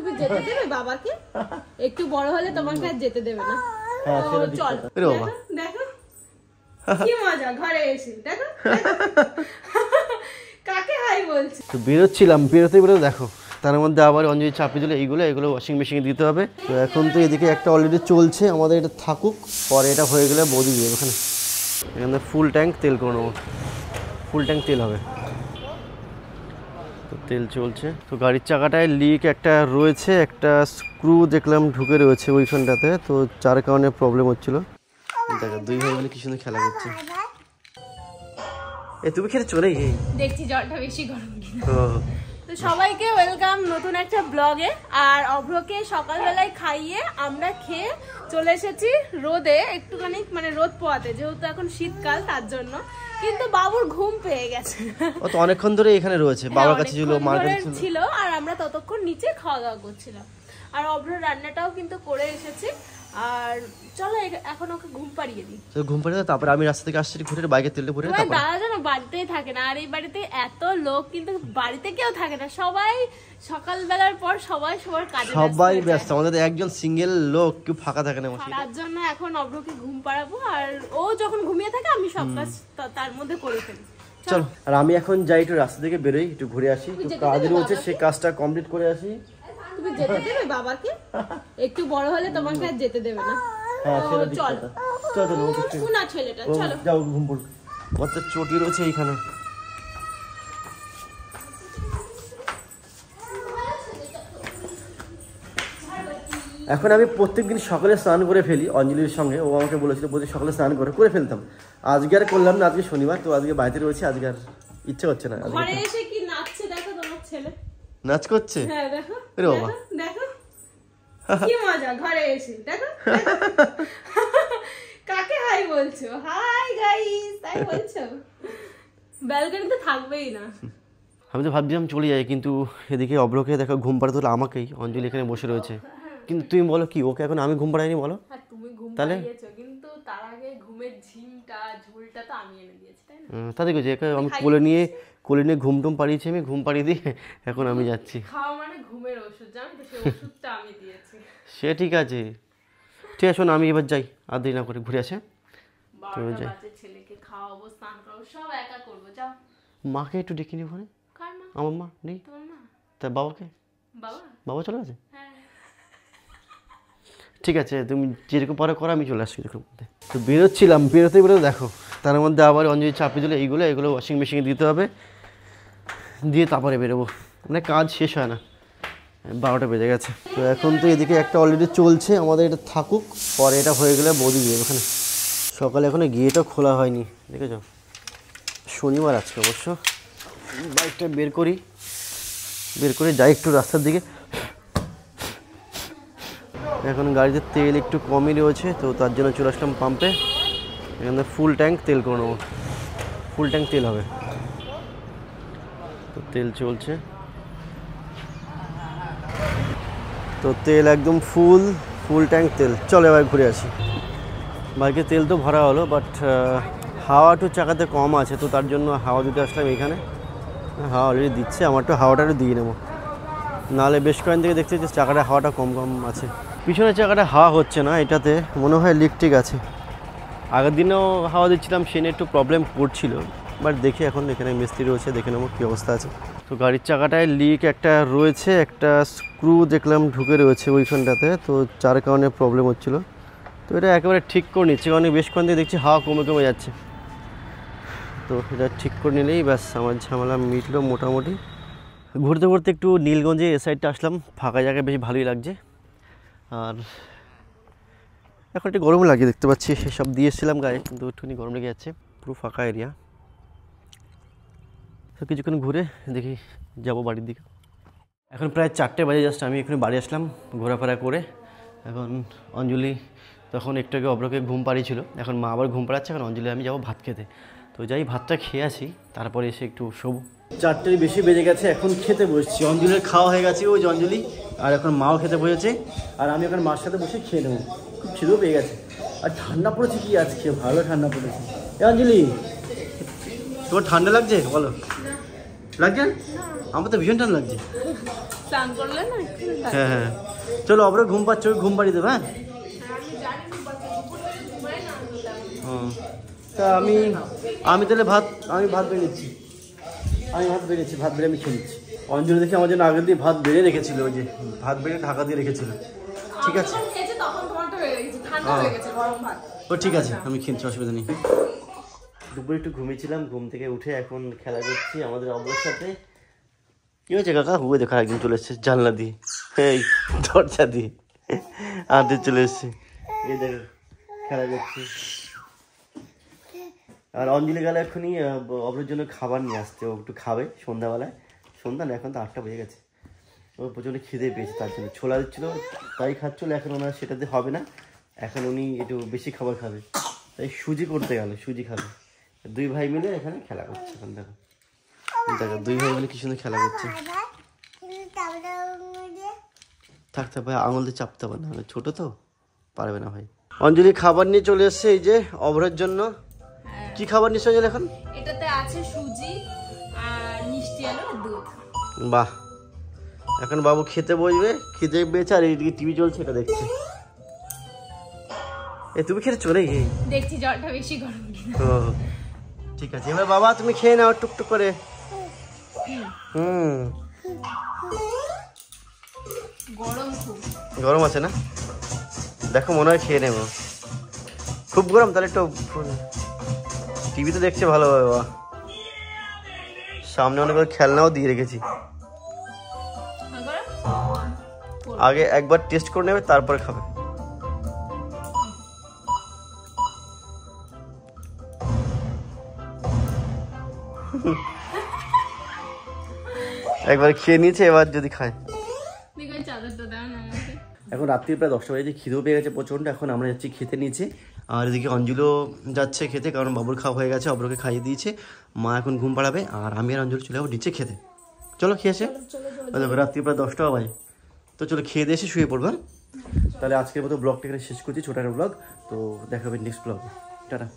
তুমি যেতে দেবে বাবাকে? একটু বড় হলে তোমাকে আর যেতে দেবে না। চল দেখো কি মজা ঘরে এসে, দেখো কাকে হাই বলছি। তো বেরোচ্ছিলাম, বেরোতে দেখো তার মধ্যে আবার অঞ্জলি চাপিয়ে দিল এগুলো ওয়াশিং মেশিনে দিতে হবে। তো এখন তো এদিকে একটা অলরেডি চলছে, আমাদের এটা থাকুক, পরে এটা হয়ে গেলে বৌদি দিয়ে ওখানে এখানে ফুল ট্যাঙ্ক তেল করে নেবো, ফুল ট্যাঙ্ক তেল হবে। তো তেল চলছে। তো গাড়ির চাকাটায় লিক একটা রয়েছে, একটা স্ক্রু দেখলাম ঢুকে রয়েছে ওইখানটাতে, তো যার কারণে প্রবলেম হচ্ছিলো। দেখো দুই ভাই মিলে কি সুন্দর খেলা করছে। তুমি খেলে চলে গিয়ে দেখছি জলটা বেশি গরম কিনা। তো সবাইকে ওয়েলকাম নতুন একটা ব্লগে। আর অভ্রকে সকালবেলায় খাইয়ে আমরা খেয়ে চলে এসেছি রোদে, একটুখানি মানে রোদ পোয়াতে, যেহেতু এখন শীতকাল তার জন্য। কিন্তু বাবুর ঘুম পেয়ে গেছে, ও তো অনেকক্ষণ ধরে এখানে রয়েছে, বাবার কাছে ছিল, মার কাছে ছিল, আর আমরা ততক্ষণ নিচে খাওয়া দাওয়া করছিলাম। আর অভ্র রান্নাটাও কিন্তু করে এসেছি। আর চলো এখন ওকে ঘুম পাড়িয়ে দিই। তো ঘুম পাড়িয়ে তারপর আমি রাস্তা থেকে আসছি, ঘুরে বাইকে তেলটা ভরে তারপর দাদা জানো বাড়িতেই থাকে না। আর এই বাড়িতে এত লোক, কিন্তু বাড়িতে কেউ থাকে না, সবাই সকালবেলার পর সবাই সবার কাজে সবাই ব্যস্ত, আমাদের একজন সিঙ্গেল লোক কেউ ফাঁকা থাকে না। তার জন্য এখন অভ্রকে ঘুম পাড়াবো, আর ও যখন ঘুমিয়ে থাকে আমি সব কাজ তার মধ্যে করে ফেলি। চলো, আর আমি এখন যাই একটু রাস্তা থেকে বেরোই, একটু ঘুরে আসি, তো কাজ রয়েছে সেই কাজটা কমপ্লিট করে আসি। তুমি যেতে দেবে বাবাকে? একটু বড় হলে তোমাকে আর যেতে দেবে না। চল শোনা ছেলেটা, চলো যাও ঘুম পড়ো, বাচ্চা চটি রয়েছে এইখানে। এখন আমি প্রত্যেকদিন সকালে স্নান করে ফেলি অঞ্জলির সঙ্গে, ও আমাকে বলেছিল প্রতি সকালে স্নান করে ফেলতাম। আজকে আর করলাম না, আজকে শনিবার, তো আজকে বাড়িতে রয়েছে, আজকে আর ইচ্ছে হচ্ছে না। ঘরে এসে কি নাচছে দেখো তোমার ছেলে, নাচ করছে। হ্যাঁ দেখো বাবা দেখো কি মজা ঘরে এসে, দেখো কাকে হাই বলছো? হাই গাইস তাই বলছো? ব্যালকনিতে থাকবেই না। আমি তো ভাবছিলাম চলে যাই, কিন্তু এদিকে অভ্রকে দেখো ঘুম পাড়াতে হলো আমাকেই, অঞ্জলি এখানে বসে রয়েছে। কিন্তু তুমি বলো কি, ওকে এখন আমি ঘুম পাড়াইনি বলো? হ্যাঁ তুমি ঘুম পাড়িয়েছো, কিন্তু তার আগে ঘুমের ঝুলটা তো আমি এনে দিয়েছি, তাই না? তা দেখো যে আমি কোলে নিয়ে ঘুম টুম পাড়িয়েছি, আমি ঘুম পাড়িয়ে দিই, এখন আমি যাচ্ছি। খাওয়া মানে ঘুমের ওষুধ, জানো তো, সেই ওষুধটা আমি দিয়েছি। সে ঠিক আছে, ঠিক আছে, আমি এবার যাই, আর দেরি না করে ঘুরে আসে। তো যাই, ছেলেকে খাওয়াবো, স্নান করাবো, সব একা করবো। যাও মাকে একটু ডেকে নিও ওখানে। কার মা? আমার মা নেই। তোমার মা? তা বাবাকে? বাবা চলে গেছে? হ্যাঁ ঠিক আছে, তুমি যেরকম পারো করো, আমি চলে আসছি এরকম মধ্যে। তো বেরোচ্ছিলাম, বেরোতে দেখো তার মধ্যে আবার অঞ্জলি চাপিয়ে দিল এগুলো ওয়াশিং মেশিনে দিতে হবে, দিয়ে তারপরে বেরোবো, মানে কাজ শেষ হয় না, 12টা বেজে গেছে। তো এখন তো এদিকে একটা অলরেডি চলছে, আমাদের এটা থাকুক, পরে এটা হয়ে গেলে বৌদি দিয়ে ওখানে। সকালে এখনো গিয়েটাও খোলা হয়নি, দেখেছ, শনিবার আজকে অবশ্য। বাইকটা বের করে যাই একটু রাস্তার দিকে। এখন গাড়িতে তেল একটু কমই রয়েছে, তো তার জন্য চলে আসলাম পাম্পে, এখানে ফুল ট্যাঙ্ক তেল করে নেবো, ফুল ট্যাঙ্ক তেল হবে। তো তেল চলছে, তো তেল একদম ফুল ট্যাঙ্ক তেল। চলো এবার ঘুরে আসি। বাইকে তেল তো ভরা হলো, বাট হাওয়া একটু চাকাতে কম আছে, তো তার জন্য হাওয়া দিতে আসলাম এখানে। হাওয়া অলরেডি দিচ্ছে, আমার তো হাওয়াটা একটু দিয়ে নেবো, নাহলে বেশ কয়েকদিন থেকে দেখছি যে চাকাটা হাওয়াটা কম আছে। পিছনের চাকাটা হাওয়া হচ্ছে না, এটাতে মনে হয় লিক ঠিক আছে। আগের দিনেও হাওয়া দিচ্ছিলাম, সে নিয়ে একটু প্রবলেম করছিল, বাট দেখি এখন এখানে মিস্ত্রি রয়েছে, দেখে নেবো কী অবস্থা আছে। তো গাড়ির চাকাটায় লিক একটা রয়েছে, একটা স্ক্রু দেখলাম ঢুকে রয়েছে ওইখানটাতে, তো যার কারণে প্রবলেম হচ্ছিলো। তো এটা একেবারে ঠিক করে নিচ্ছে, কারণ বেশ কয়েকদিন দেখছি হাওয়া কমে যাচ্ছে। তো এটা ঠিক করে নিলেই ব্যাস আমার ঝামেলা মিটলো মোটামুটি। ঘুরতে একটু নীলগঞ্জে এ সাইডটা আসলাম, ফাঁকা জায়গায় বেশ ভালোই লাগছে। আর এখন একটু গরম লাগে, দেখতে পাচ্ছি সব দিয়ে এসেছিলাম গায়ে, কিন্তু একটুখানি গরম লেগে যাচ্ছে, পুরো ফাঁকা এরিয়া। তো কিছুক্ষণ ঘুরে দেখি যাব বাড়ির দিকে। এখন প্রায় 4টে বাজে, জাস্ট আমি এখানে বাড়ি আসলাম ঘোরাফেরা করে। এখন অঞ্জলি তখন একটু আগে অভ্রকে ঘুম পাড়িয়েছিল, এখন মা আবার ঘুম পাড়াচ্ছে, এখন অঞ্জলি আমি যাবো ভাত খেতে। তো যাই ভাতটা খেয়ে আসি, তারপরে এসে একটু শোবো। 4টের বেশি বেজে গেছে, এখন খেতে বসছি। অঞ্জলির খাওয়া হয়ে গেছে, ওই যে অঞ্জলি, আর এখন মাও খেতে বসেছে, আর আমি এখন মার সাথে বসে খেয়ে নেবো। খুব খিদেও পেয়ে গেছে, আর ঠান্ডা পড়েছে কি আজকে, ভালো ঠান্ডা পড়েছে। অঞ্জলি, তোমার ঠান্ডা লাগছে বলো? লাগছে? আমার তো ভীষণ টান লাগছে। স্নান করলে না? হ্যাঁ হ্যাঁ, চলো অব্র ঘুম পাচ্ছে, ঘুম পাড়িয়ে দেবে। হ্যাঁ তা আমি তাহলে ভাত বেড়ে নিচ্ছি। ভাত বেড়ে আমি খেয়ে নিচ্ছি। অঞ্জলি দেখে আমার জন্য আগের দিয়ে ভাত বেড়ে রেখেছিল, ওই যে ভাত বেড়ে ঢাকা দিয়ে রেখেছিল। ঠিক আছে ও ঠিক আছে, আমি খেয়েছি, অসুবিধা নেই। দুপুরে একটু ঘুমিয়েছিলাম, ঘুম থেকে উঠে এখন খেলা করছি আমাদের অবলার সাথে। কি হয়েছে কাকা? হুয়ে দেখা একদিন চলে এসছে জানলা দিয়ে, এই দরজা দিয়ে আনতে চলে এসছে। এই দেখো খেলা করছি। আর অঞ্জলি গেলে এখনই অবরের জন্য খাবার নিয়ে আসতে, ও একটু খাবে সন্ধ্যাবেলায়। সন্ধ্যা না, এখন তো 8টা বেজে গেছে। ও প্রচণ্ড খিদে পেয়েছে, তার জন্য ছোলা দিচ্ছিল তাই খাচ্ছিল। এখন ওনার সেটাতে হবে না, এখন উনি একটু বেশি খাবার খাবে, তাই সুজি করতে গেল, সুজি খাবে। দুই ভাই মিলে এখানে খেলা করছে। এখন দেখো দুই ভাই মিলে কি সুন্দর খেলা করছে। থাকতে ভাই আঙুল দিয়ে চাপতে হবে না, ছোটো তো পারবে না ভাই। অঞ্জলি খাবার নিয়ে চলে এসছে এই যে অভ্রের জন্য। কি খাবার নিচ্ছে অঞ্জলি এখন? এটাতে আছে সুজি আর মিষ্টি আলু আর দুধ। বাহ, এখন বাবু খেতে বসবে, খেতে পেয়েছে আর এইদিকে টিভি চলছে, এটা দেখছে। তুমি খেতে চলে গিয়ে দেখছি জলটা বেশি গরম কিনা। ও ঠিক আছে, এবার বাবা তুমি খেয়ে নাও টুকটুক করে। গরম আছে না? দেখো মনে হয় খেয়ে নেবো। খুব গরম? তাহলে একটু টিভি তো দেখছে ভালোভাবে। বাবা সামনে অনেকগুলো খেলনাও দিয়ে রেখেছি, আগে একবার টেস্ট করে নেবে তারপরে খাবে। একবার খেয়ে নিয়েছে, এবার যদি খায়। এখন রাত্রি প্রায় 10টা বাজে, খিদেও পেয়ে গেছে প্রচণ্ড। এখন আমরা যাচ্ছি খেতে নিচে, আর এদিকে অঞ্জলিও যাচ্ছে খেতে, কারণ বাবুর খাওয়া হয়ে গেছে, অব্রকে খাইয়ে দিয়েছে। মা এখন ঘুম পাড়াবে আর আমি আর অঞ্জলি চলে যাবো নিচে খেতে। চলো খেয়েছে, রাত্রি প্রায় 10টা বাজে, তো চলো খেয়ে দিয়ে এসে শুয়ে পড়বো। তাহলে আজকের মতো ব্লগটা এখানে শেষ করছি, ছোট একটা ব্লগ। তো দেখা হবে নেক্সট ব্লগে, টাটা।